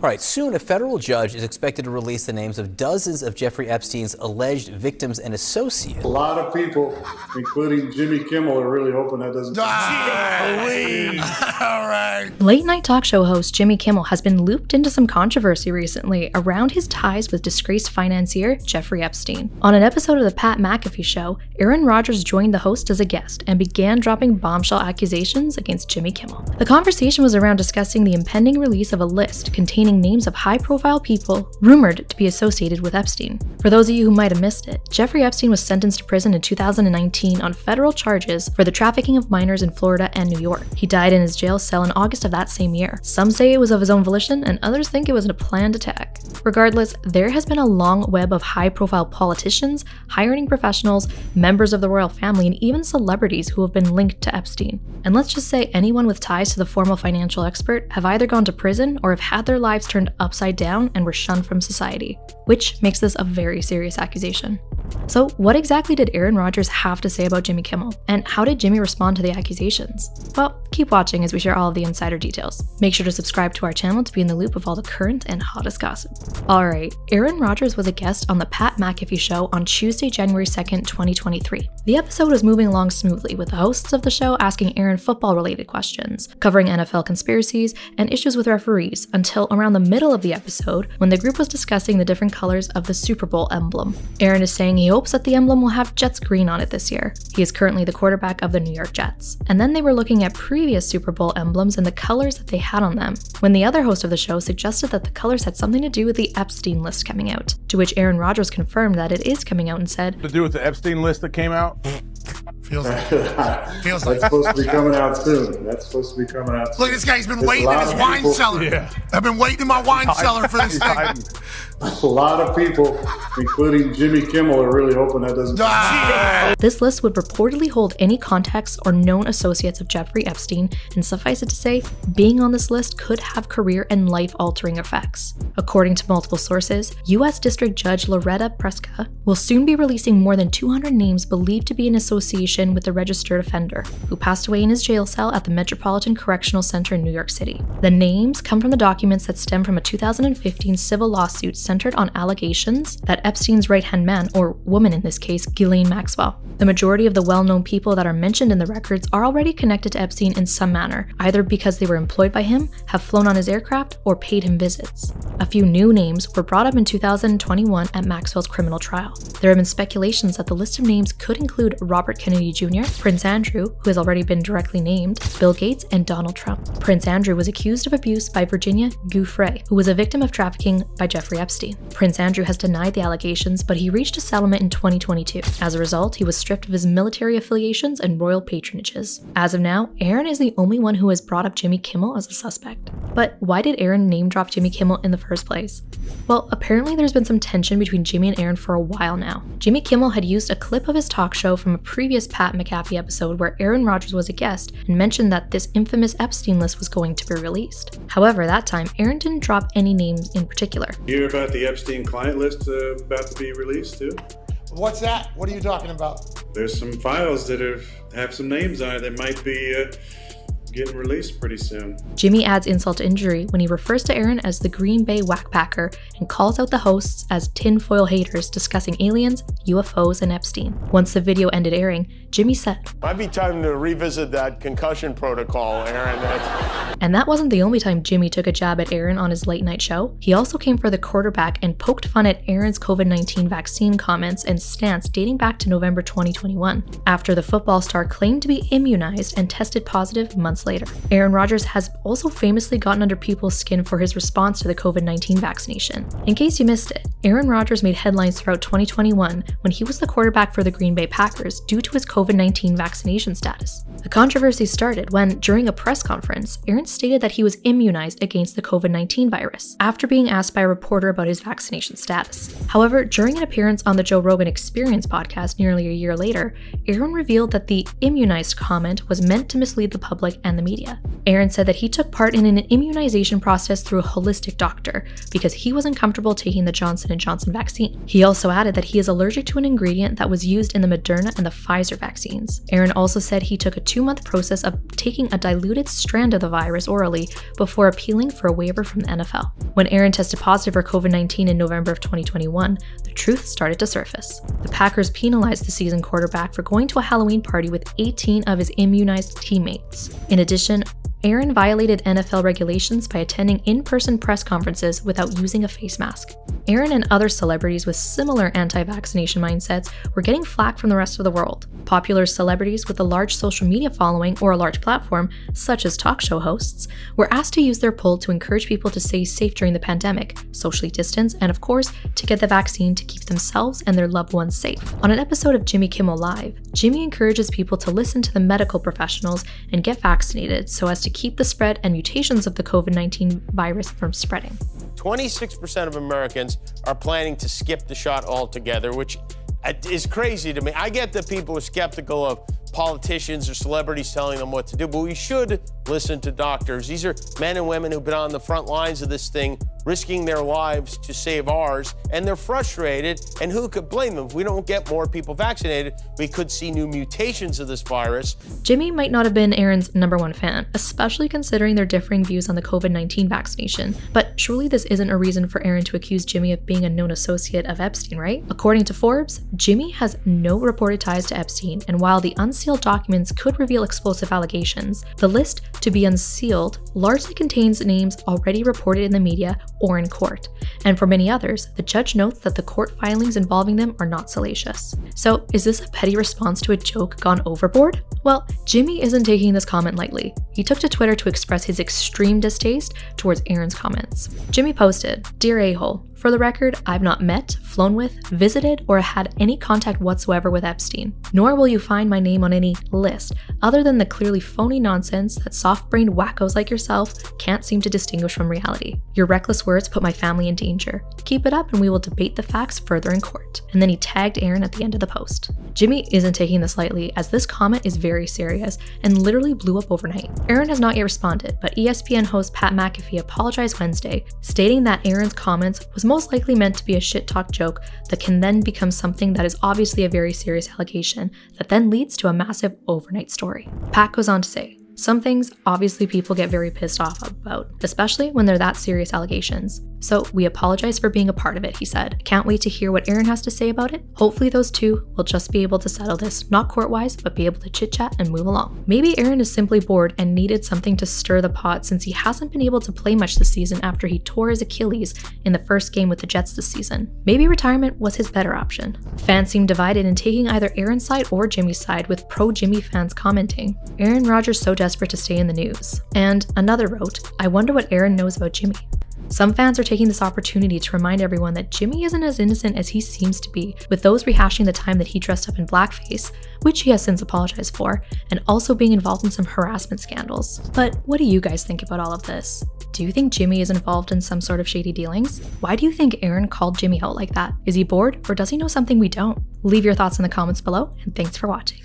All right, soon a federal judge is expected to release the names of dozens of Jeffrey Epstein's alleged victims and associates. A lot of people, including Jimmy Kimmel, are really hoping that doesn't All right. Late night talk show host Jimmy Kimmel has been looped into some controversy recently around his ties with disgraced financier Jeffrey Epstein. On an episode of the Pat McAfee Show, Rodgers joined the host as a guest and began dropping bombshell accusations against Jimmy Kimmel. The conversation was around discussing the impending release of a list containing names of high-profile people rumored to be associated with Epstein. For those of you who might have missed it, Jeffrey Epstein was sentenced to prison in 2019 on federal charges for the trafficking of minors in Florida and New York. He died in his jail cell in August of that same year. Some say it was of his own volition, and others think it was a planned attack. Regardless, there has been a long web of high-profile politicians, high-earning professionals, members of the royal family, and even celebrities who have been linked to Epstein. And let's just say anyone with ties to the former financial expert have either gone to prison or have had their lives turned upside down and were shunned from society, which makes this a very serious accusation. So what exactly did Rodgers have to say about Jimmy Kimmel? And how did Jimmy respond to the accusations? Well, keep watching as we share all of the insider details. Make sure to subscribe to our channel to be in the loop of all the current and hottest gossip. Alright, Rodgers was a guest on the Pat McAfee Show on Tuesday, January 2nd, 2023. The episode was moving along smoothly, with the hosts of the show asking Aaron football-related questions, covering NFL conspiracies and issues with referees, until around the middle of the episode, when the group was discussing the different colors of the Super Bowl emblem. Aaron is saying he hopes that the emblem will have Jets green on it this year. He is currently the quarterback of the New York Jets. And then they were looking at previous Super Bowl emblems and the colors that they had on them, when the other host of the show suggested that the colors had something to do with the Epstein list coming out, to which Rodgers confirmed that it is coming out and said, "To do with the Epstein list that came out?" Feels like That's supposed to be coming out soon. Look, this guy's been waiting in his wine cellar. Yeah. I've been waiting in my wine cellar for this thing. A lot of people, including Jimmy Kimmel, are really hoping that doesn't This list would reportedly hold any contacts or known associates of Jeffrey Epstein, and suffice it to say, being on this list could have career and life-altering effects. According to multiple sources, U.S. District Judge Loretta Preska will soon be releasing more than 200 names believed to be in association with the registered offender, who passed away in his jail cell at the Metropolitan Correctional Center in New York City. The names come from the documents that stem from a 2015 civil lawsuit centered on allegations that Epstein's right-hand man, or woman in this case, Ghislaine Maxwell. The majority of the well-known people that are mentioned in the records are already connected to Epstein in some manner, either because they were employed by him, have flown on his aircraft, or paid him visits. A few new names were brought up in 2021 at Maxwell's criminal trial. There have been speculations that the list of names could include Robert Kennedy Jr., Prince Andrew, who has already been directly named, Bill Gates, and Donald Trump. Prince Andrew was accused of abuse by Virginia Giuffre, who was a victim of trafficking by Jeffrey Epstein. Prince Andrew has denied the allegations, but he reached a settlement in 2022. As a result, he was stripped of his military affiliations and royal patronages. As of now, Aaron is the only one who has brought up Jimmy Kimmel as a suspect. But why did Aaron name drop Jimmy Kimmel in the first place? Well, apparently there's been some tension between Jimmy and Aaron for a while now. Jimmy Kimmel had used a clip of his talk show from a previous Pat McAfee episode where Rodgers was a guest and mentioned that this infamous Epstein list was going to be released. However, that time, Aaron didn't drop any names in particular. You hear about the Epstein client list about to be released too? What's that? What are you talking about? There's some files that have some names on it that might be getting released pretty soon. Jimmy adds insult to injury when he refers to Aaron as the Green Bay whackpacker and calls out the hosts as tinfoil haters discussing aliens, UFOs, and Epstein. Once the video ended airing, Jimmy said, "Might be time to revisit that concussion protocol, Aaron." And that wasn't the only time Jimmy took a jab at Aaron on his late night show. He also came for the quarterback and poked fun at Aaron's COVID-19 vaccine comments and stance dating back to November 2021, after the football star claimed to be immunized and tested positive months later. Rodgers has also famously gotten under people's skin for his response to the COVID-19 vaccination. In case you missed it, Rodgers made headlines throughout 2021 when he was the quarterback for the Green Bay Packers due to his COVID-19 vaccination status. The controversy started when, during a press conference, Aaron stated that he was immunized against the COVID-19 virus after being asked by a reporter about his vaccination status. However, during an appearance on the Joe Rogan Experience podcast nearly a year later, Aaron revealed that the immunized comment was meant to mislead the public and the media. Aaron said that he took part in an immunization process through a holistic doctor because he wasn't comfortable taking the Johnson & Johnson vaccine. He also added that he is allergic related to an ingredient that was used in the Moderna and the Pfizer vaccines. Aaron also said he took a 2-month process of taking a diluted strand of the virus orally before appealing for a waiver from the NFL. When Aaron tested positive for COVID-19 in November of 2021, the truth started to surface. The Packers penalized the seasoned quarterback for going to a Halloween party with 18 of his immunized teammates. In addition, Aaron violated NFL regulations by attending in-person press conferences without using a face mask. Aaron and other celebrities with similar anti-vaccination mindsets were getting flack from the rest of the world. Popular celebrities with a large social media following or a large platform, such as talk show hosts, were asked to use their pull to encourage people to stay safe during the pandemic, socially distance, and of course, to get the vaccine to keep themselves and their loved ones safe. On an episode of Jimmy Kimmel Live, Jimmy encourages people to listen to the medical professionals and get vaccinated so as to keep the spread and mutations of the COVID-19 virus from spreading. 26% of Americans are planning to skip the shot altogether, which is crazy to me. I get that people are skeptical of politicians or celebrities telling them what to do, but we should listen to doctors. These are men and women who've been on the front lines of this thing, risking their lives to save ours, and they're frustrated, and who could blame them? If we don't get more people vaccinated, we could see new mutations of this virus. Jimmy might not have been Aaron's #1 fan, especially considering their differing views on the COVID-19 vaccination, but surely this isn't a reason for Aaron to accuse Jimmy of being a known associate of Epstein, right? According to Forbes, Jimmy has no reported ties to Epstein, and while the unsealed documents could reveal explosive allegations, the list to be unsealed largely contains names already reported in the media or in court. And for many others, the judge notes that the court filings involving them are not salacious. So is this a petty response to a joke gone overboard? Well, Jimmy isn't taking this comment lightly. He took to Twitter to express his extreme distaste towards Aaron's comments. Jimmy posted, "Dear a-hole, for the record, I've not met, flown with, visited, or had any contact whatsoever with Epstein, nor will you find my name on any list, other than the clearly phony nonsense that soft-brained wackos like yourself can't seem to distinguish from reality. Your reckless words put my family in danger. Keep it up and we will debate the facts further in court." And then he tagged Aaron at the end of the post. Jimmy isn't taking this lightly, as this comment is very serious and literally blew up overnight. Aaron has not yet responded, but ESPN host Pat McAfee apologized Wednesday, stating that Aaron's comments was most likely meant to be a shit talk joke that can then become something that is obviously a very serious allegation that then leads to a massive overnight story. Pat goes on to say, "Some things obviously people get very pissed off about, especially when they're that serious allegations. So we apologize for being a part of it," he said. "Can't wait to hear what Aaron has to say about it. Hopefully those two will just be able to settle this, not court-wise, but be able to chit-chat and move along." Maybe Aaron is simply bored and needed something to stir the pot since he hasn't been able to play much this season after he tore his Achilles in the first game with the Jets this season. Maybe retirement was his better option. Fans seem divided in taking either Aaron's side or Jimmy's side, with pro-Jimmy fans commenting, "Aaron Rodgers so desperate to stay in the news." And another wrote, "I wonder what Aaron knows about Jimmy." Some fans are taking this opportunity to remind everyone that Jimmy isn't as innocent as he seems to be, with those rehashing the time that he dressed up in blackface, which he has since apologized for, and also being involved in some harassment scandals. But what do you guys think about all of this? Do you think Jimmy is involved in some sort of shady dealings? Why do you think Aaron called Jimmy out like that? Is he bored, or does he know something we don't? Leave your thoughts in the comments below, and thanks for watching.